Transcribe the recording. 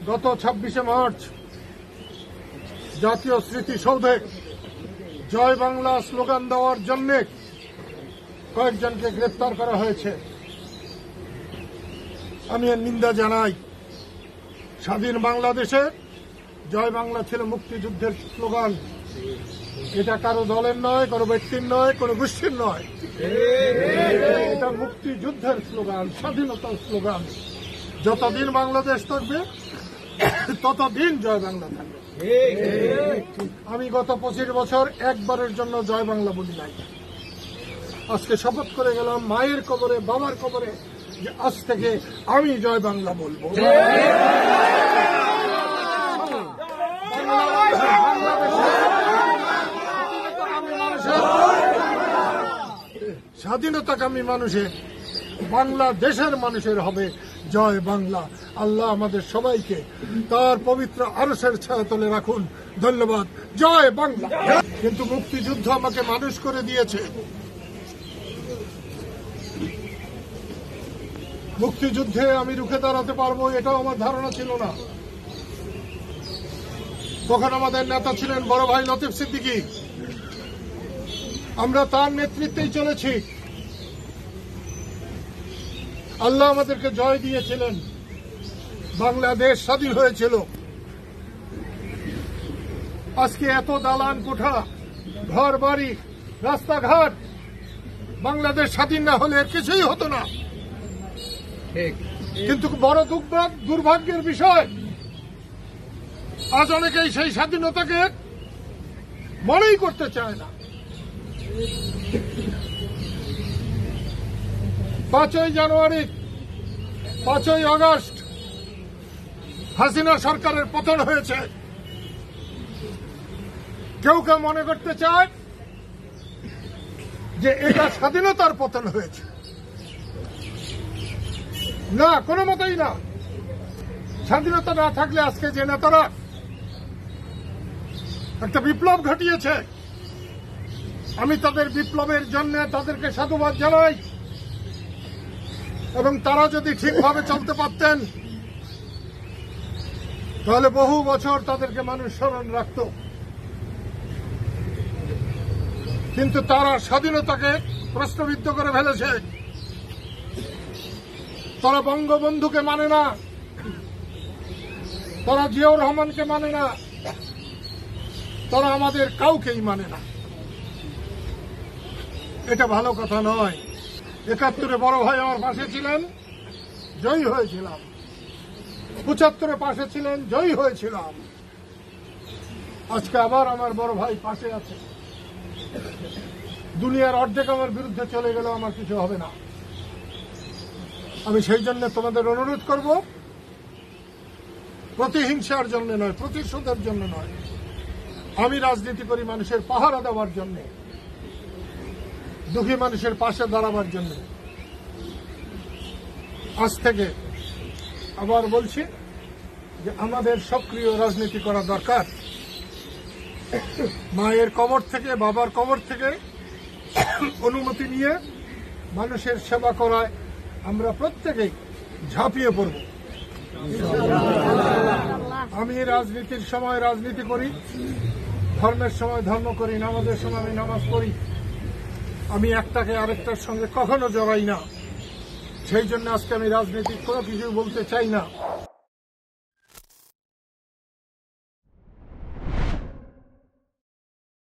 গত 26শে মার্চ জাতীয় স্মৃতিসৌধে জয় বাংলা স্লোগান দেওয়ার জন্য কয়েকজনকে গ্রেফতার করা হয়েছে। আমি এর নিন্দা জানাই। স্বাধীন বাংলাদেশে জয় বাংলা ছিল মুক্তিযুদ্ধের স্লোগান। এটা কারো দলের নয়, কারো ব্যক্তির নয়, কোনো গোষ্ঠীর নয়। এটা মুক্তিযুদ্ধের স্লোগান, স্বাধীনতার স্লোগান। যতদিন বাংলাদেশ থাকবে ততদিন জয় বাংলা থাকবে। আমি গত 25 বছর একবারের জন্য জয় বাংলা বলি নাই। আজকে শপথ করে গেলাম মায়ের কবরে, বাবার কবরে, যে আজ থেকে আমি জয় বাংলা বলবো। স্বাধীনতাকামী মানুষের, বাংলাদেশের মানুষের হবে জয় বাংলা। আল্লাহ আমাদের সবাইকে তার পবিত্র আরশের ছায়াতলে রাখুন। ধন্যবাদ। জয় বাংলা। কিন্তু মুক্তিযুদ্ধ আমাকে মানুষ করে দিয়েছে। মুক্তিযুদ্ধে আমি রুখে দাঁড়াতে পারবো এটাও আমার ধারণা ছিল না। তখন আমাদের নেতা ছিলেন বড় ভাই লতিফ সিদ্দিকী। আমরা তার নেতৃত্বেই চলেছি। আল্লাহ আমাদেরকে জয় দিয়েছিলেন। বাংলাদেশ স্বাধীন হয়েছিল। আজকে এত দালান কোঠা, ঘর বাড়ি, রাস্তাঘাট, বাংলাদেশ স্বাধীন না হলে কিছুই হতো না। কিন্তু বড় দুর্ভাগ্যের বিষয়, আজ অনেকেই সেই স্বাধীনতাকে মনেই করতে চায় না। 5ই জানুয়ারি, 5ই আগস্ট হাসিনা সরকারের পতন হয়েছে। কেউ কেউ মনে করতে চায় যে এটা স্বাধীনতার পতন হয়েছে। না, কোনো মতেই না। স্বাধীনতা না থাকলে আজকে যে নেতারা একটা বিপ্লব ঘটিয়েছে, আমি তাদের বিপ্লবের জন্য তাদেরকে সাধুবাদ জানাই। এবং তারা যদি ঠিকভাবে চলতে পারতেন তাহলে বহু বছর তাদেরকে মানুষ স্মরণ রাখত। কিন্তু তারা স্বাধীনতাকে প্রশ্নবিদ্ধ করে ফেলেছে। তারা বঙ্গবন্ধুকে মানে না, তারা জিয়াউর রহমানকে মানে না, তারা আমাদের কাউকেই মানে না। এটা ভালো কথা নয়। 71-এ বড় ভাই আমার পাশে ছিলেন, জয়ী হয়েছিলাম। 75-এ পাশে ছিলেন, জয়ী হয়েছিলাম। আজকে আবার আমার বড় ভাই পাশে আছে। দুনিয়ার অর্ধেক আমার বিরুদ্ধে চলে গেলেও আমার কিছু হবে না। আমি সেই জন্য তোমাদের অনুরোধ করব, প্রতিহিংসার জন্য নয়, প্রতিশোধের জন্য নয়। আমি রাজনীতি করি মানুষের পাহারা দেওয়ার জন্য, দুঃখী মানুষের পাশে দাঁড়াবার জন্য। আজ থেকে আবার বলছি যে আমাদের সক্রিয় রাজনীতি করা দরকার। মায়ের কবর থেকে, বাবার কবর থেকে অনুমতি নিয়ে মানুষের সেবা করায় আমরা প্রত্যেকেই ঝাঁপিয়ে পড়ব। আমি রাজনীতির সময় রাজনীতি করি, ধর্মের সময় ধর্ম করি, নামাজের সময় আমি নামাজ পড়ি। আমি একটাকে আরেকটার সঙ্গে কখনো জড়াই না। সেই জন্য আজকে আমি রাজনৈতিক কোনো কিছু বলতে চাই না।